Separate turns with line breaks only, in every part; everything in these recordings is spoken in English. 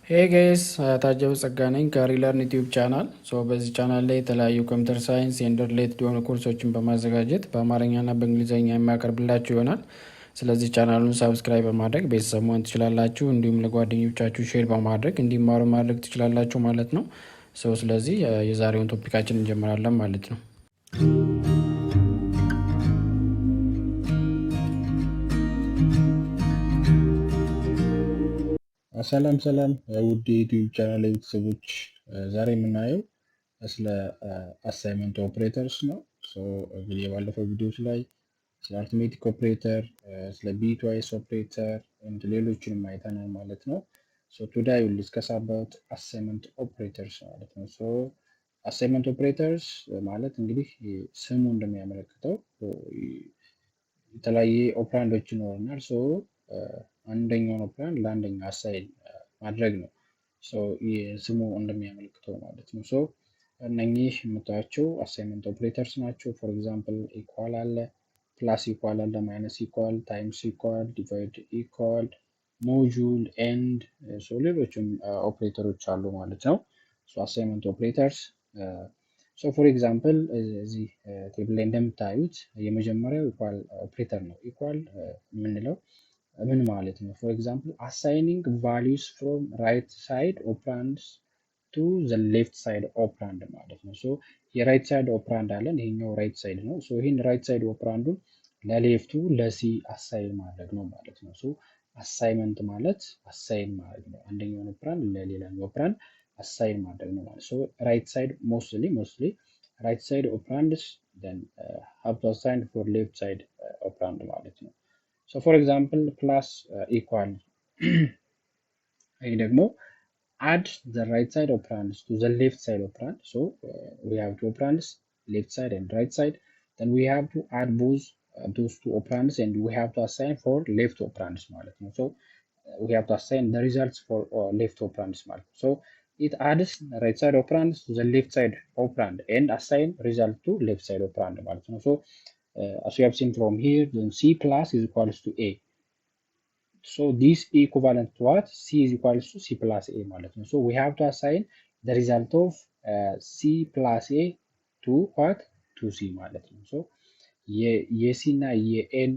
ሄይ ጋይስ ታጀው ጸጋ ነኝ ከሪለርን ዩቲዩብ ቻናል። በዚህ ቻናል ላይ የተለያዩ ኮምፒውተር ሳይንስ ኤንድ ሪሌትድ የሆኑ ኮርሶችን በማዘጋጀት በአማርኛና በእንግሊዝኛ የሚያቀርብላችሁ ይሆናል። ስለዚህ ቻናሉን ሳብስክራይብ በማድረግ ቤተሰብ መሆን ትችላላችሁ። እንዲሁም ለጓደኞቻችሁ ሼር በማድረግ እንዲማሩ ማድረግ ትችላላችሁ ማለት ነው። ስለዚህ የዛሬውን ቶፒካችን እንጀምራለን ማለት ነው።
ሰላም ሰላም ውድ የዩቲዩብ ቻናል ቤተሰቦች፣ ዛሬ የምናየው ስለ አሳይመንት ኦፕሬተርስ ነው። እንግዲህ የባለፈው ቪዲዮዎች ላይ ስለ አርትሜቲክ ኦፕሬተር፣ ስለ ቢትዋይስ ኦፕሬተር እንድ ሌሎችንም አይተናል ማለት ነው። ቱዴይ ዊል ዲስከስ አባውት አሳይመንት ኦፕሬተርስ ማለት ነው። አሳይመንት ኦፕሬተርስ ማለት እንግዲህ ስሙ እንደሚያመለክተው የተለያየ ኦፕራንዶች ይኖረናል። አንደኛውን ኦፕራንድ ለአንደኛው አሳይን ማድረግ ነው ስሙ እንደሚያመለክተው ማለት ነው። እነኚህ የምታዩቸው አሳይመንት ኦፕሬተርስ ናቸው። ፎር ኤግዛምፕል ኢኳል አለ፣ ፕላስ ኢኳል አለ፣ ማይነስ ኢኳል፣ ታይምስ ኢኳል፣ ዲቫይድ ኢኳል፣ ሞጁል፣ ኤንድ ሌሎችም ኦፕሬተሮች አሉ ማለት ነው። አሳይመንት ኦፕሬተርስ ፎር ኤግዛምፕል እዚህ ቴብል ላይ እንደምታዩት የመጀመሪያው ኢኳል ኦፕሬተር ነው። ኢኳል የምንለው ምን ማለት ነው? ፎር ኤግዛምፕል አሳይኒንግ ቫሊዩስ ፍሮም ራይት ሳይድ ኦፕራንድስ ቱ ዘ ሌፍት ሳይድ ኦፕራንድ ማለት ነው። የራይት ሳይድ ኦፕራንድ አለን፣ ይሄኛው ራይት ሳይድ ነው። ይህን ራይት ሳይድ ኦፕራንዱን ለሌፍቱ ለሲ አሳይን ማድረግ ነው ማለት ነው። አሳይመንት ማለት አሳይን ማድረግ ነው። አንደኛውን ኦፕራንድ ለሌላኛው ኦፕራንድ አሳይን ማድረግ ነው ማለት ነው። ራይት ሳይድ ሞስትሊ ራይት ሳይድ ኦፕራንድስ then have to assign for left side operand ማለት ነው። for example plus equal ይህ ደግሞ add the right side operands to the left side operand. We have two operands, left side and right side. Then we have to add both those two operands and we have to assign for left operands ማለት ነው። We have to assign the results for left operands ማለት ነው. It adds the right side operands to the left side operand and assign result to left side operand ማለት ነው. As we have seen from here, then C plus is equals to A. This equivalent to what? C is equals to C plus A ማለት ነው. We have to assign the result of C plus A to what? To C ማለት ነው. የሲ እና የኤን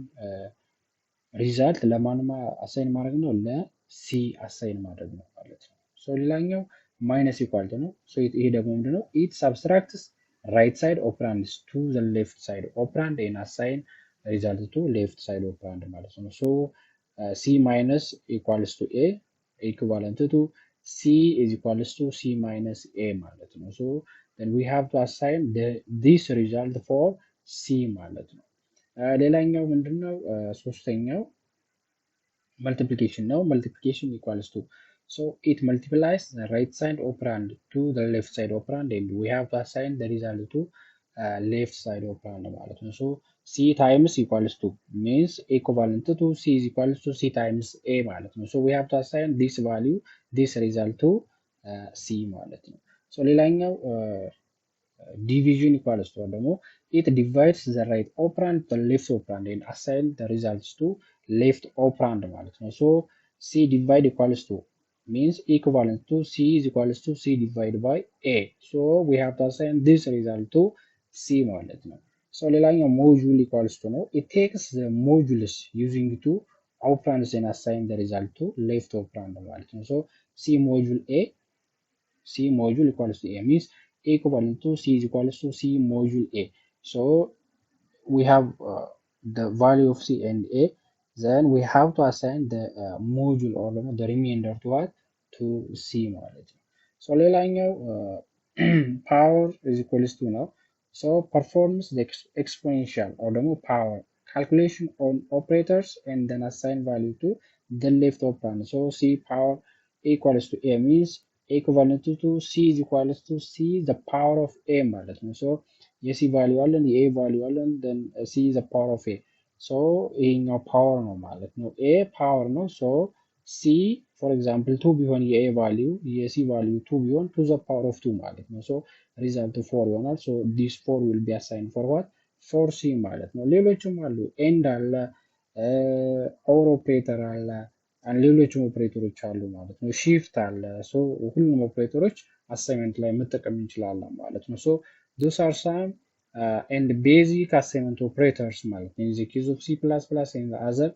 ሪዛልት ለማንማ አሳይን ማድረግ ነው? ለሲ አሳይን ማድረግ ነው ማለት ነው። ሌላኛው ማይነስ ኢኳል ነው። ይሄ ደግሞ ምንድነው? ኢት ሰብስትራክትስ right side operands to the left side operand and assign result to left side operand ማለት ነው። C minus equals to A equivalent to C is equals to C minus A ማለት ነው። then we have to assign this result for C ማለት ነው። ሌላኛው ምንድነው? ሶስተኛው multiplication ነው። multiplication equals to it multiplies the right side operand to the left side operand and we have to assign the result to left side operand ማለት ነው። C times equals to means equivalent to C is equals to C times A ማለት ነው። we have to assign this value, this result to C ማለት ነው። ሌላኛው division equals to ደግሞ it divides the right operand to the left operand and assign the results to left operand ማለት ነው። C divide equals to means equivalent to C is equals to C divided by A. We have to assign this result to C ማለት ነው። ሌላኛው module equals to ነው. It takes the modules using two operands and assign the result to left operand ማለት ነው. C module A, C module equals to A means equivalent to C is equals to C module A. We have the value of C and A. Then we have to assign the module or the remainder to what? To C ማለት ነው። ሌላኛው power is equals to ነው. Performs the exponential or ደግሞ power calculation on operators and then assign value to the left operand. C power equals to A means equivalent to C is equals to C the power of A ማለት ነው። የሲ ቫልዩ አለን፣ የኤ ቫልዩ አለን፣ then C is the power of A. ይሄኛው ፓወር ነው ማለት ነው። ኤ ፓወር ነው። ሲ ፎር ኤግዛምፕል 2 ቢሆን የኤ ቫልዩ የሲ ቫልዩ 2 ቢሆን to the power of 2 ማለት ነው። ሪዛልቱ 4 ይሆናል። this 4 will be assigned for what? for C ማለት ነው። ሌሎችም አሉ። ኤንድ አለ፣ ኦር ኦፕሬተር አለ፣ ሌሎችም ኦፕሬተሮች አሉ ማለት ነው። ሺፍት አለ። ሶ ሁሉም ኦፕሬተሮች አሳይመንት ላይ መጠቀም እንችላለን ማለት ነው። ሶ ዶስ አር ሳም ኤንድ ቤዚክ አሳይመንት ኦፕሬተርስ ማለት ነው። ኢን ዘ ኬዝ ኦፍ ሲ ፕላስ ፕላስ ኤንድ አዘር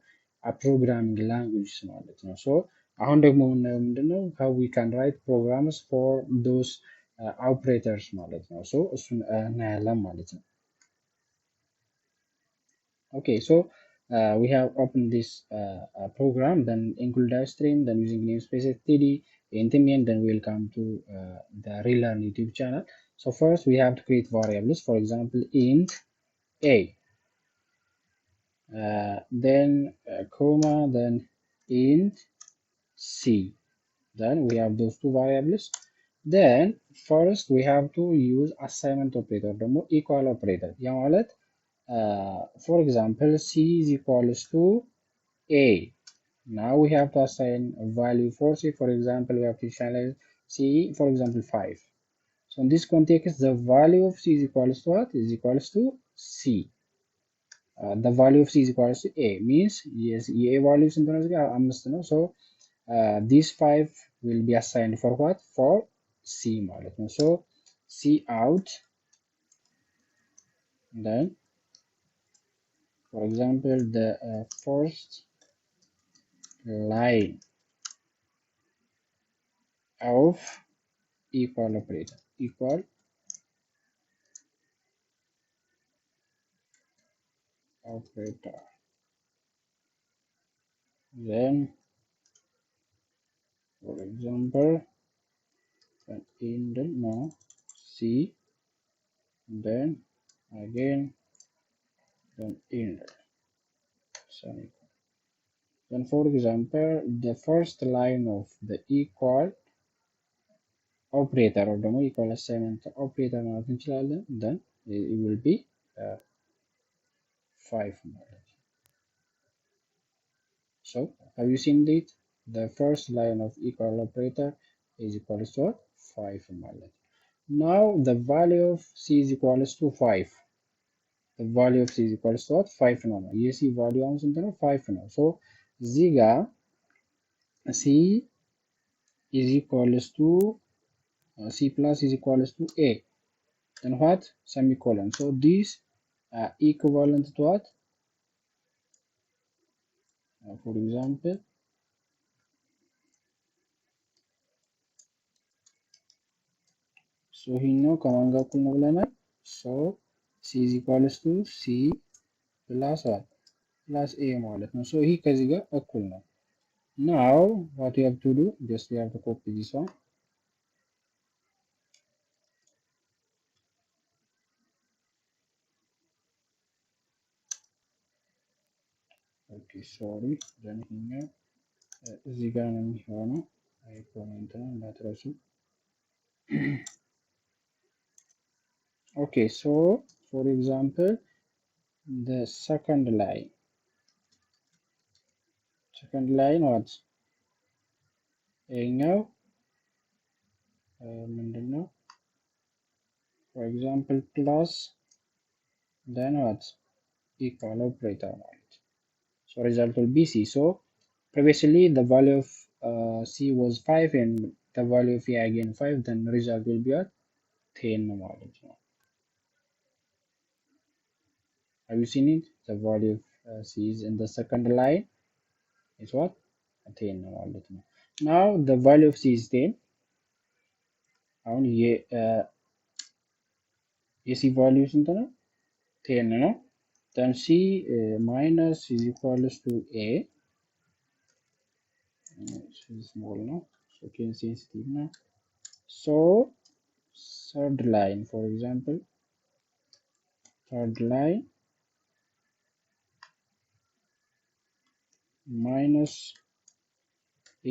ፕሮግራሚንግ ላንጉጅስ ማለት ነው። ሶ አሁን ደግሞ የምናየው ምንድነው how we can write programs for those operators ማለት ነው። ሶ እሱን እናያለን ማለት ነው። Okay, so we have opened this program, then include dive stream, then using namespace std, intermediate, then we'll come to the relearn YouTube channel. So first we have to create variables, for example, int a, then comma, then int c. Then we have those two variables. Then first we have to use assignment operator, the more equal operator. For example, c is equals to a. Now we have to assign a value for c. For example, we have to initialize c, for example, 5. So in this context, the value of c is equals to what? Is equals to c. The value of c is equals to a means yes, a values in the so this 5 will be assigned for what? For c ማለት ነው. So c out, then for example the first line of equal operator, equal operator, then for example in the no c, then again then in semicolon. Then for example the first line of the equal operator or the equal assignment operator ማለት እንችላለን, then it will be 5 ማለት ነው. So have you seen it? The first line of equal operator is equals to 5 ማለት ነው. Now the value of c is equals to 5. The value of c is equals to 5 ነው. የc value አሁን ስንት ነው? 5 ነው. So እዚህ ጋር c is equals to c plus is equals to a, then what? Semicolon. So this equivalent to what? For example, so ይሄኛው ከማን ጋር እኩል ነው ብለናል? So c is equals to c plus what? Plus a ማለት ነው. So ይሄ ከዚህ ጋር እኩል ነው. Now what you have to do? Just you have to copy this one. Okay, sorry. Then ይሄኛው እዚህ ጋር ነው የሚሆነው. አይ ኮሜንት ነው እንዳትረሱ. Okay, so for example, the second line what? ይሄኛው ምንድነው? For example, plus then what? Equal operator ማለት. So result will be c. So previously the value of c was 5 and the value of a again 5, then result will be at 10 ማለት ነው. Have you seen it? The value of c is in the second line is what? 10 ማለት ነው. Now the value of c is 10. አሁን የc value ስንት ነው? 10 ነው. Then c minus is equals to a. Small now, so can sensitive now. So third line, for example, third line minus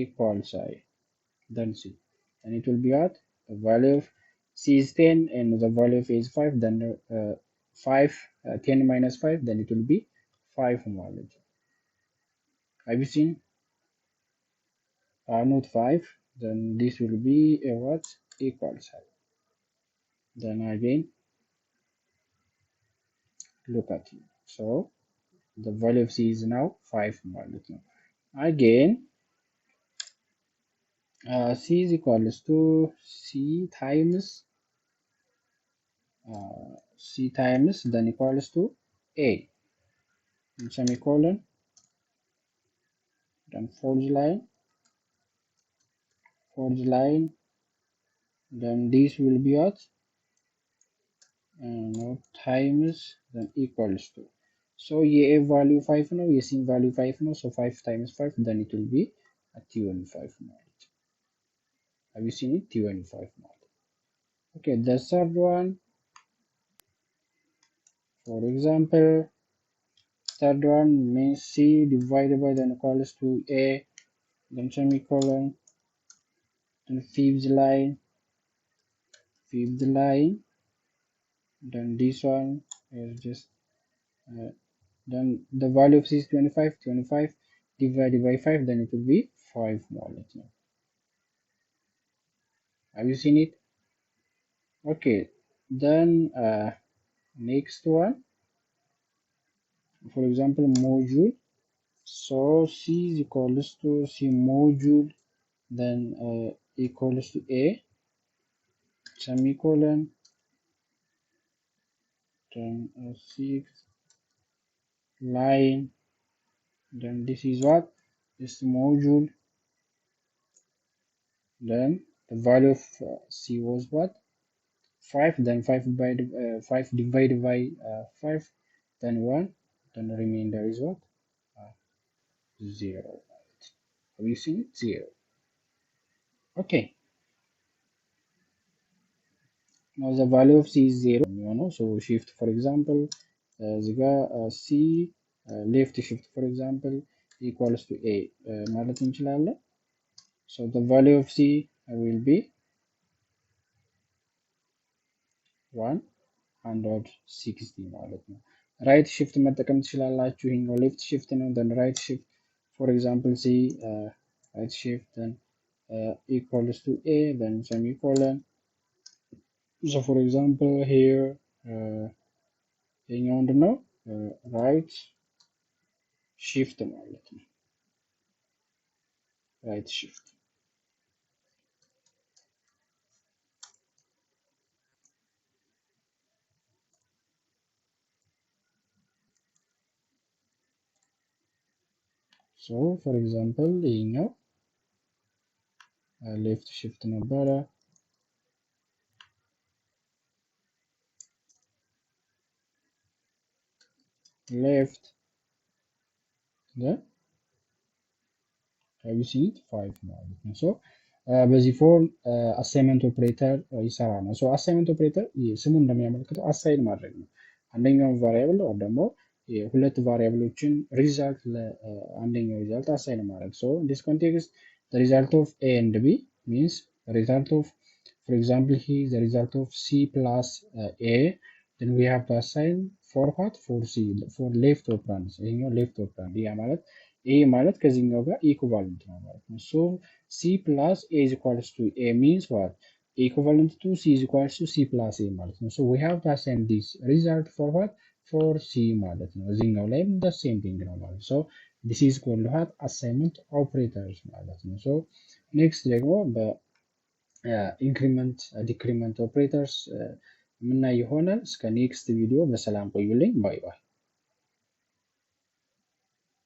equals I, then c, and it will be at the value of c is 10 and the value of a is 5, then 10 minus 5, then it will be 5 knowledge. Have you seen? Not 5, then this will be a what? Equals I. Then again look at it. So the value of c is now 5 knowledge. Again C is equals to C times then equals to A, semicolon, then forge line, then this will be what, now times then equals to, so ye A value 5 ነው የC value 5 ነው, so 5 times 5 then it will be a T15 ማለት. Have you seen it? T15 ማለት. Okay, the third one, for example, third one means C divided by then equals to A, then semicolon, then fifth line, then this one is just then the value of C is 25 divided by 5, then it will be 5 ማለት ነው. Have you seen it? Okay, then next one, for example, module. So C is equals to C module, then equals to A, semicolon, then 6 line, then this is what, this module, then the value of C was what, 5, then 5 divided by 5, then 1, then the remainder is what, 0. Have you seen it? 0. Okay, now the value of C is 0 የሚሆነው, so shift for example እዚህ ጋር C left shift for example equals to A ማለት እንችላለን. So the value of C will be 160 ማለት ነው. ራይት shift መጠቀም ትችላላችሁ. ይሄኛው ሌፍት shift ነው, then right shift, for example C right shift then equals to A, then semicolon. So for example here ይሄኛው ምንድነው right shift ማለት ነው, right shift. So for example ይሄኛው left shift ነበረ, left, then have you seen it 5 ማለት ነው. So በዚህ ፎርም አሳይመንት ኦፕሬተር ይሰራ ነው። ሶ አሳይመንት ኦፕሬተር ስሙ እንደሚያመለክተው አሳይን ማድረግ ነው። አንደኛውን ቫሪያብል ወይ ደግሞ ሁለት ቫሪያብሎችን ሪዛልት ለአንደኛው ሪዛልት አሳይን ማድረግ። ሶ in this context the result of A and B means the result of, for example here the result of C plus A, then we have to assign for what, for C, for left operands. ይሄኛው left operand ያ ማለት A ማለት ከዚህኛው ጋር ኢኩቫለንት ነው ማለት ነው። ሶ C plus A is equals to A means what, equivalent to C is equals to C plus A ማለት ነው። So we have to assign this result for what, for C ማለት ነው። እዚህኛው ላይም the same thing ነው ማለት ነው። So this is called what, assignment operators ማለት ነው። So next ደግሞ በኢንክሪመንት ዲክሪመንት ኦፕሬተርስ የምናይ ይሆናል። እስከ ኔክስት ቪዲዮ በሰላም ቆዩልኝ። ባይ ባይ።